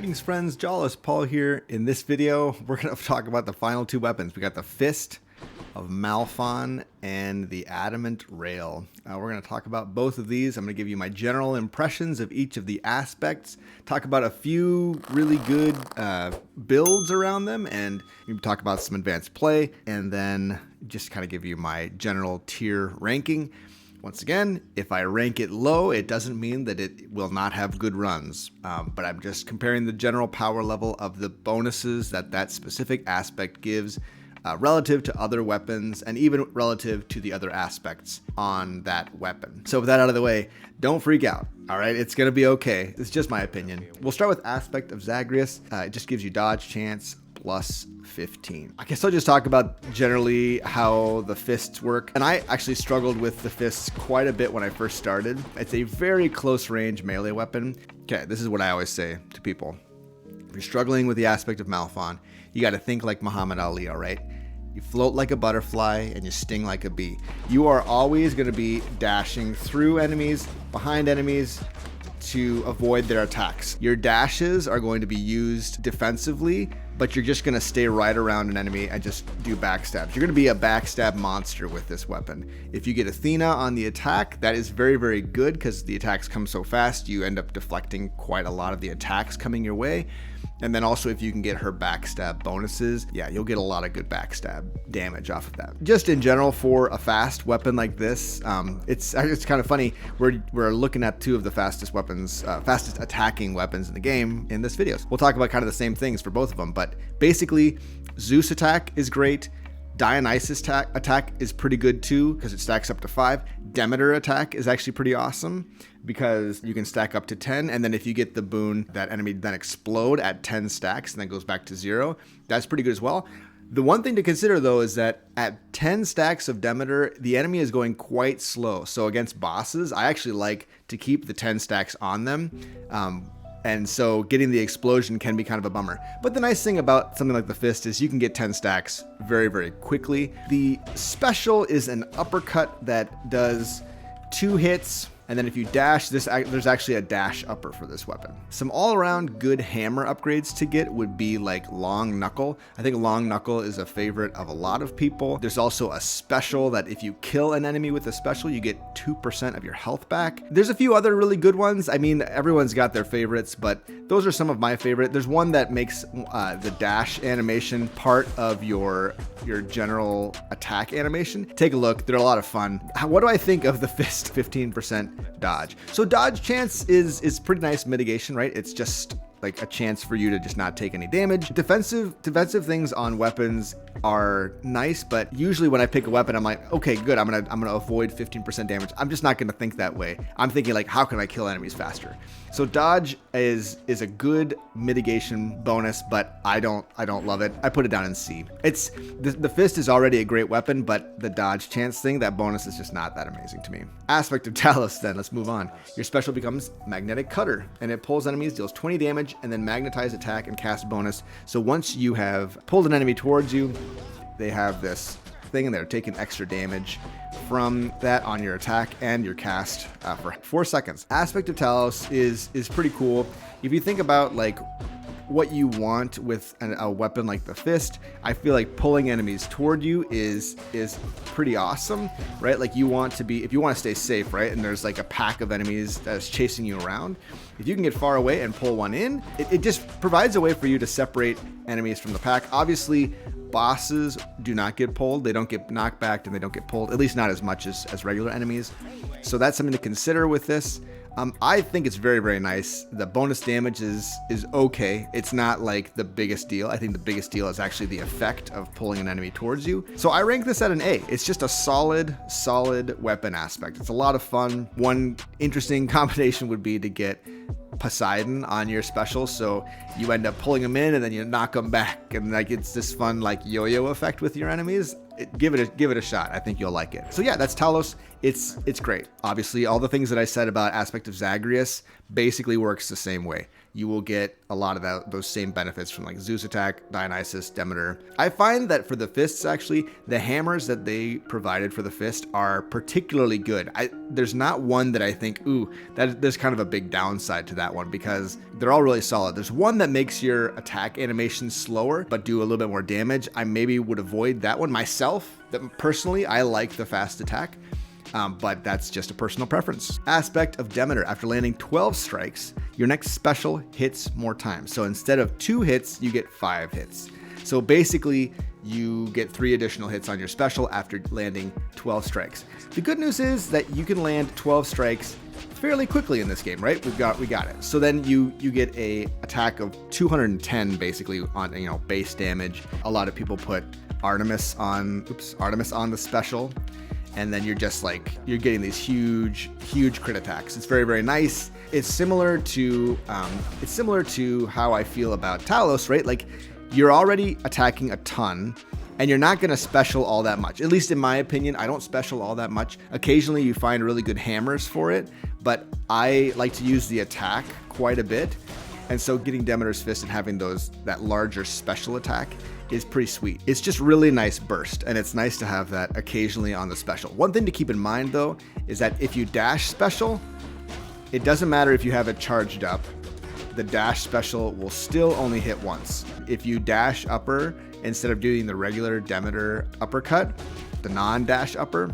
Greetings friends, Jawless Paul here. In this video, we're going to talk about the final two weapons. We got the Fist of Malphon and the Adamant Rail. We're going to talk about both of these. I'm going to give you my general impressions of each of the aspects, talk about a few really good builds around them, and talk about some advanced play, and then just kind of give you my general tier ranking. Once again, if I rank it low, it doesn't mean that it will not have good runs, but I'm just comparing the general power level of the bonuses that that specific aspect gives relative to other weapons and even relative to the other aspects on that weapon. So with that out of the way, don't freak out. All right, it's going to be okay. It's just my opinion. We'll start with Aspect of Zagreus. It just gives you dodge chance plus 15. I guess I'll just talk about generally how the fists work. And I actually struggled with the fists quite a bit when I first started. It's a very close range melee weapon. Okay, this is what I always say to people. If you're struggling with the Aspect of Malphon, you got to think like Muhammad Ali, all right? You float like a butterfly and you sting like a bee. You are always going to be dashing through enemies, behind enemies, to avoid their attacks. Your dashes are going to be used defensively, but you're just going to stay right around an enemy and just do backstabs. You're going to be a backstab monster with this weapon. If you get Athena on the attack, that is very, very good because the attacks come so fast, you end up deflecting quite a lot of the attacks coming your way. And then also if you can get her backstab bonuses, yeah, you'll get a lot of good backstab damage off of that. Just in general, for a fast weapon like this, it's kind of funny. We're looking at two of the fastest weapons, fastest attacking weapons in the game in this video. We'll talk about kind of the same things for both of them, but basically Zeus attack is great. Dionysus attack is pretty good too because it stacks up to 5. Demeter attack is actually pretty awesome because you can stack up to 10, and then if you get the boon, that enemy then explode at 10 stacks and then goes back to 0. That's pretty good as well. The one thing to consider though is that at 10 stacks of Demeter, the enemy is going quite slow. So against bosses, I actually like to keep the 10 stacks on them. And so getting the explosion can be kind of a bummer. But the nice thing about something like the Fist is you can get 10 stacks very, very quickly. The special is an uppercut that does 2 hits. And then if you dash, there's actually a dash upper for this weapon. Some all-around good hammer upgrades to get would be like Long Knuckle. I think Long Knuckle is a favorite of a lot of people. There's also a special that if you kill an enemy with a special, you get 2% of your health back. There's a few other really good ones. I mean, everyone's got their favorites, but those are some of my favorite. There's one that makes the dash animation part of your general attack animation. Take a look. They're a lot of fun. What do I think of the Fist 15% dodge? So dodge chance is pretty nice mitigation, right? It's just like a chance for you to just not take any damage. Defensive things on weapons are nice, but usually when I pick a weapon, I'm like, okay, good. I'm gonna avoid 15% damage. I'm just not gonna think that way. I'm thinking like, how can I kill enemies faster? So dodge is a good mitigation bonus, but I don't love it. I put it down in C. It's the Fist is already a great weapon, but the dodge chance thing, that bonus is just not that amazing to me. Aspect of Talos, then let's move on. Your special becomes Magnetic Cutter, and it pulls enemies, deals 20 damage, and then magnetize attack and cast bonus. So once you have pulled an enemy towards you, they have this thing and they're taking extra damage from that on your attack and your cast for 4 seconds. Aspect of Talos is pretty cool. If you think about like what you want with a weapon like the Fist, I feel like pulling enemies toward you is pretty awesome, right? Like you want to be, if you want to stay safe, right? And there's like a pack of enemies that's chasing you around. If you can get far away and pull one in, it just provides a way for you to separate enemies from the pack. Obviously, bosses do not get pulled. They don't get knocked back and they don't get pulled, at least not as much as regular enemies. So that's something to consider with this. I think it's very, very nice. The bonus damage is okay. It's not like the biggest deal. I think the biggest deal is actually the effect of pulling an enemy towards you. So I rank this at an A. It's just a solid weapon aspect. It's a lot of fun. One interesting combination would be to get Poseidon on your special, so you end up pulling them in and then you knock them back, and like it's this fun like yo-yo effect with your enemies. Give it a shot. I think you'll like it. So yeah, that's Talos It's great. Obviously, all the things that I said about Aspect of Zagreus basically works the same way. You will get a lot of those same benefits from like Zeus attack, Dionysus, Demeter. I find that for the fists, actually, the hammers that they provided for the fist are particularly good. There's not one that I think, ooh, there's kind of a big downside to that one, because they're all really solid. There's one that makes your attack animation slower, but do a little bit more damage. I maybe would avoid that one myself. Personally, I like the fast attack. But that's just a personal preference. Aspect of Demeter. After landing 12 strikes, your next special hits more times. So instead of 2 hits, you get 5 hits. So basically, you get 3 additional hits on your special after landing 12 strikes. The good news is that you can land 12 strikes fairly quickly in this game, right? We got it. So then you get a attack of 210 basically on base damage. A lot of people put Artemis on the special. And then you're getting these huge crit attacks. It's very, very nice. It's similar to how I feel about Talos, right? Like, you're already attacking a ton, and you're not going to special all that much. At least in my opinion, I don't special all that much. Occasionally you find really good hammers for it, but I like to use the attack quite a bit. And so getting Demeter's Fist and having that larger special attack is pretty sweet. It's just really nice burst, and it's nice to have that occasionally on the special. One thing to keep in mind though is that if you dash special, it doesn't matter if you have it charged up, the dash special will still only hit once. If you dash upper instead of doing the regular Demeter uppercut, the non-dash upper,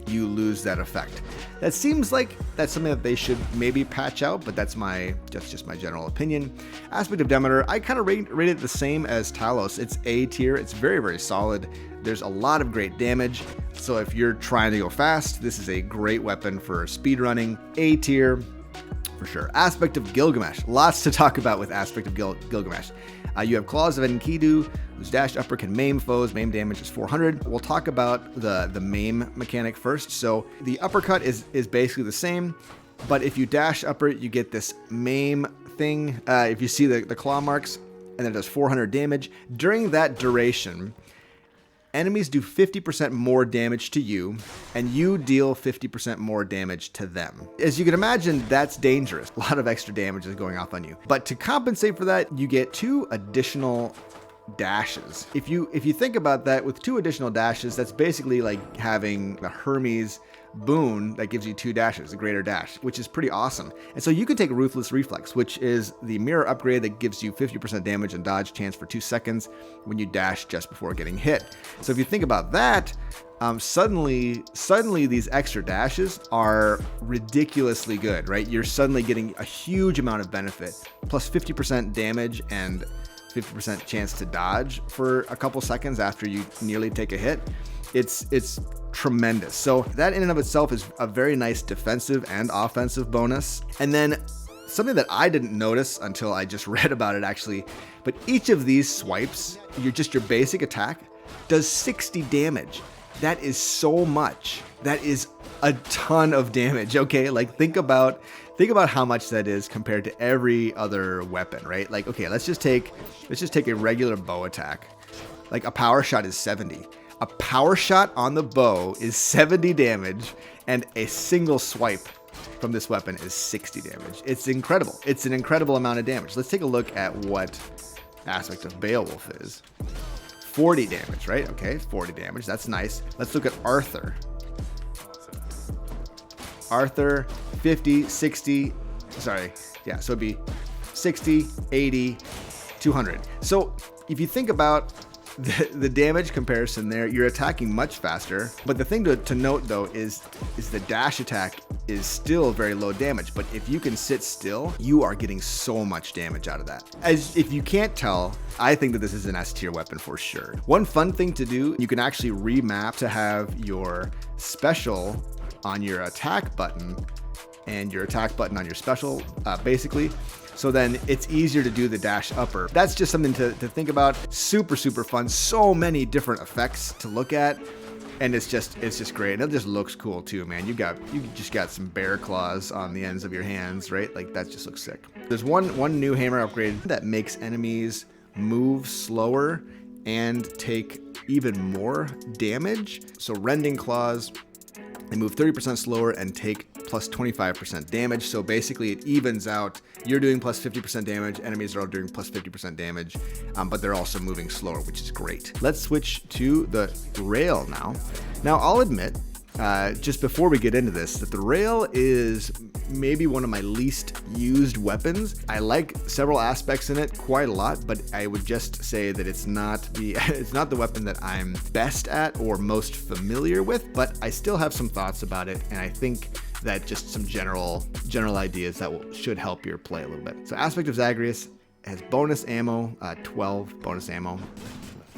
you lose that effect. That seems like that's something that they should maybe patch out, but that's just my general opinion. Aspect of Demeter, I kind of rate it the same as Talos. It's A tier. It's very, very solid. There's a lot of great damage. So if you're trying to go fast, this is a great weapon for speedrunning. A tier for sure. Aspect of Gilgamesh. Lots to talk about with Aspect of Gilgamesh. You have Claws of Enkidu, whose dash upper can maim foes. Maim damage is 400. We'll talk about the maim mechanic first. So the uppercut is basically the same, but if you dash upper, you get this maim thing. If you see the claw marks, and it does 400 damage. During that duration, enemies do 50% more damage to you, and you deal 50% more damage to them. As you can imagine, that's dangerous. A lot of extra damage is going off on you. But to compensate for that, you get 2 additional dashes. If you think about that, with 2 additional dashes, that's basically like having the Hermes boon that gives you 2 dashes, a greater dash, which is pretty awesome. And so you can take Ruthless Reflex, which is the mirror upgrade that gives you 50% damage and dodge chance for 2 seconds when you dash just before getting hit. So if you think about that, suddenly these extra dashes are ridiculously good, right? You're suddenly getting a huge amount of benefit, plus 50% damage and 50% chance to dodge for a couple seconds after you nearly take a hit. It's tremendous. So that in and of itself is a very nice defensive and offensive bonus. And then something that I didn't notice until I just read about it actually, but each of these swipes, your basic attack, does 60 damage. That is so much. That is a ton of damage. Okay, like think about how much that is compared to every other weapon, right? Like, okay, let's just take a regular bow attack. Like a power shot is 70. A power shot on the bow is 70 damage, and a single swipe from this weapon is 60 damage. It's incredible. It's an incredible amount of damage. Let's take a look at what Aspect of Beowulf is. 40 damage, right? Okay, 40 damage. That's nice. Let's look at Arthur. Arthur, 50, 60, sorry. Yeah, so it'd be 60, 80, 200. So if you think about the damage comparison there, you're attacking much faster. But the thing to note though is the dash attack is still very low damage. But if you can sit still, you are getting so much damage out of that. As if you can't tell, I think that this is an S tier weapon for sure. One fun thing to do, you can actually remap to have your special on your attack button and your attack button on your special, basically. So then it's easier to do the dash upper. That's just something to think about. Super, super fun. So many different effects to look at. And it's just great. And it just looks cool too, man. You just got some bear claws on the ends of your hands, right? Like that just looks sick. There's one new hammer upgrade that makes enemies move slower and take even more damage. So rending claws They move 30% slower and take plus 25% damage. So basically it evens out. You're doing plus 50% damage. Enemies are all doing plus 50% damage, but they're also moving slower, which is great. Let's switch to the rail now. Now I'll admit, just before we get into this, that the rail is maybe one of my least used weapons. I like several aspects in it quite a lot, but I would just say that it's not the weapon that I'm best at or most familiar with, but I still have some thoughts about it, and I think that just some general ideas that should help your play a little bit. So Aspect of Zagreus has bonus ammo, 12 bonus ammo.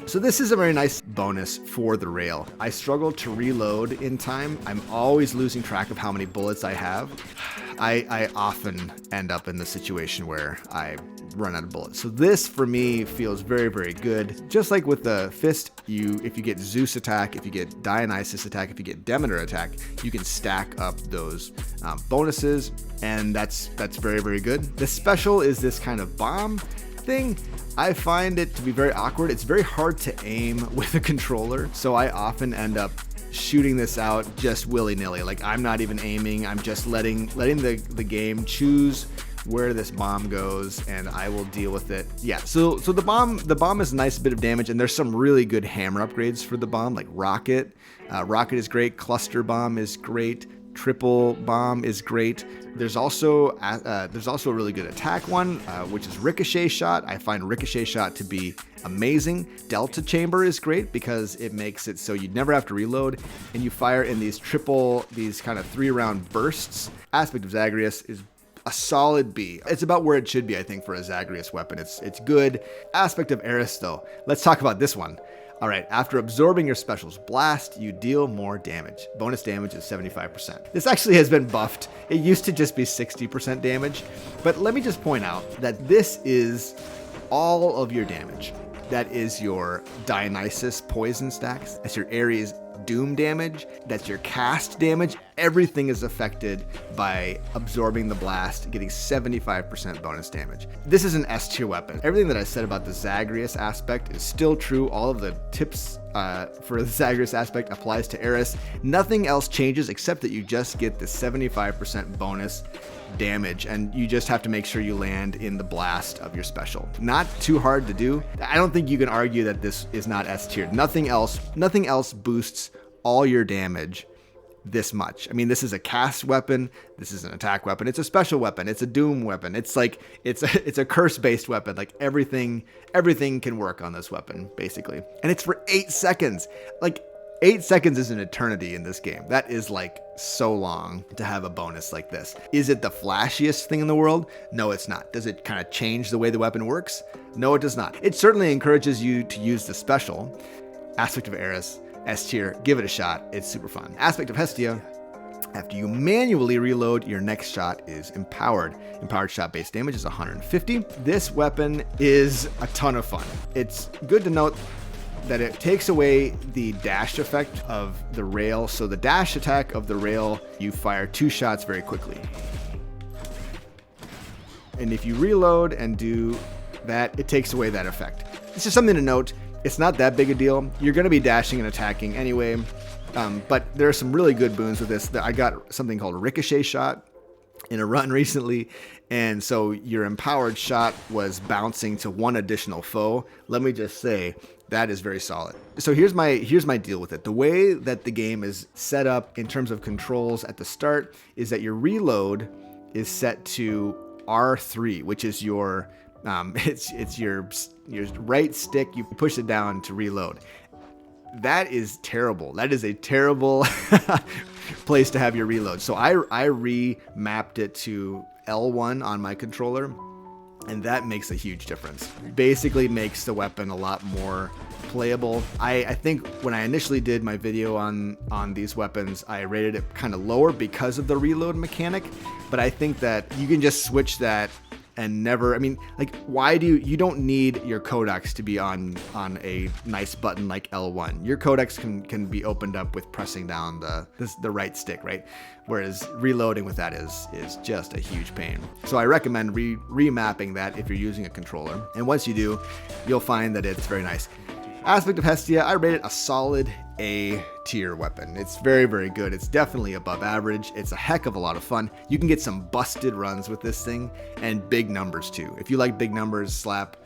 So this is a very nice bonus for the rail. I struggle to reload in time. I'm always losing track of how many bullets I have. I often end up in the situation where I run out of bullets. So this for me feels very, very good. Just like with the fist, if you get Zeus attack, if you get Dionysus attack, if you get Demeter attack, you can stack up those bonuses, and that's very, very good. The special is this kind of bomb thing. I find it to be very awkward. It's very hard to aim with a controller, so I often end up shooting this out just willy-nilly. Like, I'm not even aiming. I'm just letting the game choose where this bomb goes, and I will deal with it. Yeah, so the bomb is a nice bit of damage, and there's some really good hammer upgrades for the bomb, like rocket. Rocket is great. Cluster bomb is great. Triple bomb is great. There's also a really good attack one, which is ricochet shot. I find ricochet shot to be amazing. Delta chamber is great because it makes it so you never have to reload, and you fire in these kind of 3-round bursts. Aspect of Zagreus is a solid B. It's about where it should be, I think, for a Zagreus weapon. It's good. Aspect of Eris, though. Let's talk about this one. All right, after absorbing your special's blast, you deal more damage. Bonus damage is 75%. This actually has been buffed. It used to just be 60% damage, but let me just point out that this is all of your damage. That is your Dionysus poison stacks. That's your Ares doom damage. That's your cast damage. Everything is affected by absorbing the blast, getting 75% bonus damage. This is an S tier weapon. Everything that I said about the Zagreus aspect is still true. All of the tips for the Zagreus aspect applies to Eris. Nothing else changes except that you just get the 75% bonus damage, and you just have to make sure you land in the blast of your special. Not too hard to do. I don't think you can argue that this is not S tier. Nothing else boosts all your damage this much. I mean, this is a cast weapon. This is an attack weapon. It's a special weapon. It's a doom weapon. It's like it's a curse based weapon. Like everything can work on this weapon basically, and it's for 8 seconds. Like 8 seconds is an eternity in this game. That is like so long to have a bonus like this. Is it the flashiest thing in the world? No, it's not. Does it kind of change the way the weapon works? No, it does not. It certainly encourages you to use the special. Aspect of Eris, S tier, give it a shot. It's super fun. Aspect of Hestia, after you manually reload, your next shot is empowered. Empowered shot base damage is 150. This weapon is a ton of fun. It's good to note that it takes away the dash effect of the rail. So the dash attack of the rail, you fire 2 shots very quickly. And if you reload and do that, it takes away that effect. It's just something to note. It's not that big a deal. You're going to be dashing and attacking anyway. But there are some really good boons with this. I got something called ricochet shot in a run recently, and so your empowered shot was bouncing to 1 additional foe. Let me just say, that is very solid. So here's my deal with it. The way that the game is set up in terms of controls at the start is that your reload is set to R3, which is your it's your right stick. You push it down to reload. That is terrible. That is a terrible place to have your reload. So I remapped it to L1 on my controller, and that makes a huge difference. Basically makes the weapon a lot more playable. I think when I initially did my video on these weapons, I rated it kind of lower because of the reload mechanic, but I think that you can just switch that and never, I mean, like, why do you don't need your codex to be on a nice button like L1. Your codex can be opened up with pressing down the right stick, right? Whereas reloading with that is just a huge pain. So I recommend remapping that if you're using a controller. And once you do, you'll find that it's very nice. Aspect of Hestia, I rate it a solid A tier weapon. It's very, very good. It's definitely above average. It's a heck of a lot of fun. You can get some busted runs with this thing and big numbers too. If you like big numbers, slap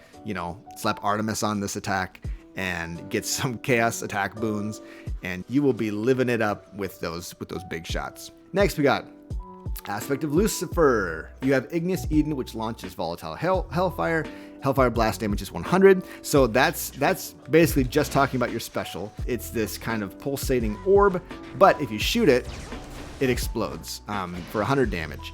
Artemis on this attack and get some chaos attack boons, and you will be living it up with those big shots. Next, we got Aspect of Lucifer. You have Igneous Eden, which launches volatile hellfire. Hellfire blast damage is 100. So that's basically just talking about your special. It's this kind of pulsating orb, but if you shoot it, it explodes for 100 damage.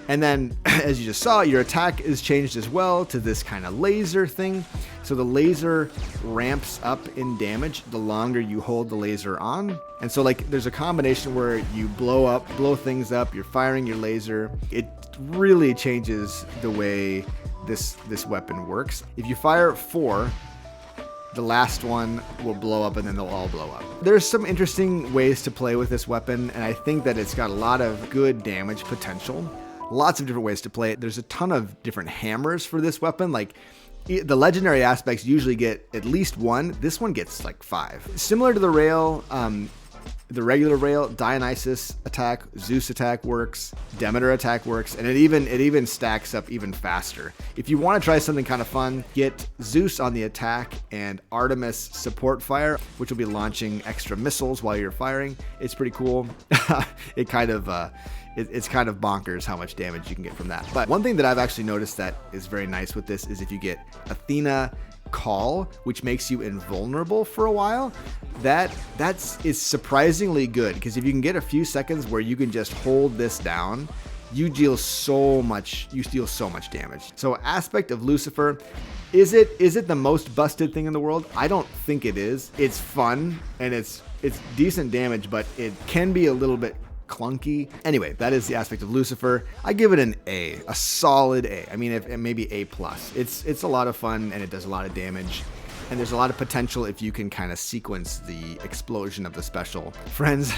And then, as you just saw, your attack is changed as well to this kind of laser thing. So the laser ramps up in damage the longer you hold the laser on. And so like there's a combination where you blow things up, you're firing your laser. It really changes the way this weapon works. If you fire 4, the last one will blow up and then they'll all blow up. There's some interesting ways to play with this weapon, and I think that it's got a lot of good damage potential. Lots of different ways to play it. There's a ton of different hammers for this weapon. Like the legendary aspects usually get at least 1. This one gets like 5. Similar to the rail, the regular rail, Dionysus attack, Zeus attack works, Demeter attack works, and it even stacks up even faster. If you want to try something kind of fun, get Zeus on the attack and Artemis support fire, which will be launching extra missiles while you're firing. It's pretty cool. It's kind of bonkers how much damage you can get from that. But one thing that I've actually noticed that is very nice with this is if you get Athena Call, which makes you invulnerable for a while, is surprisingly good, because if you can get a few seconds where you can just hold this down, you deal so much damage. So Aspect of Lucifer, is it the most busted thing in the world? I don't think it is. It's fun and it's decent damage, but it can be a little bit clunky. Anyway, that is the Aspect of Lucifer. I give it an A, a solid A. I mean, maybe A+. It's a lot of fun and it does a lot of damage. And there's a lot of potential if you can kind of sequence the explosion of the special. Friends,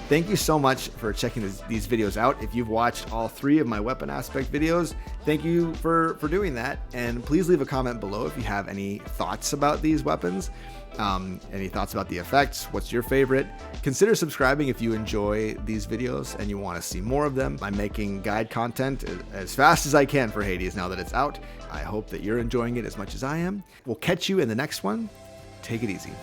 thank you so much for checking these videos out. If you've watched all 3 of my weapon aspect videos, thank you for doing that. And please leave a comment below if you have any thoughts about these weapons. Any thoughts about the effects? What's your favorite? Consider subscribing if you enjoy these videos and you want to see more of them. I'm making guide content as fast as I can for Hades now that it's out. I hope that you're enjoying it as much as I am. We'll catch you in the next one. Take it easy.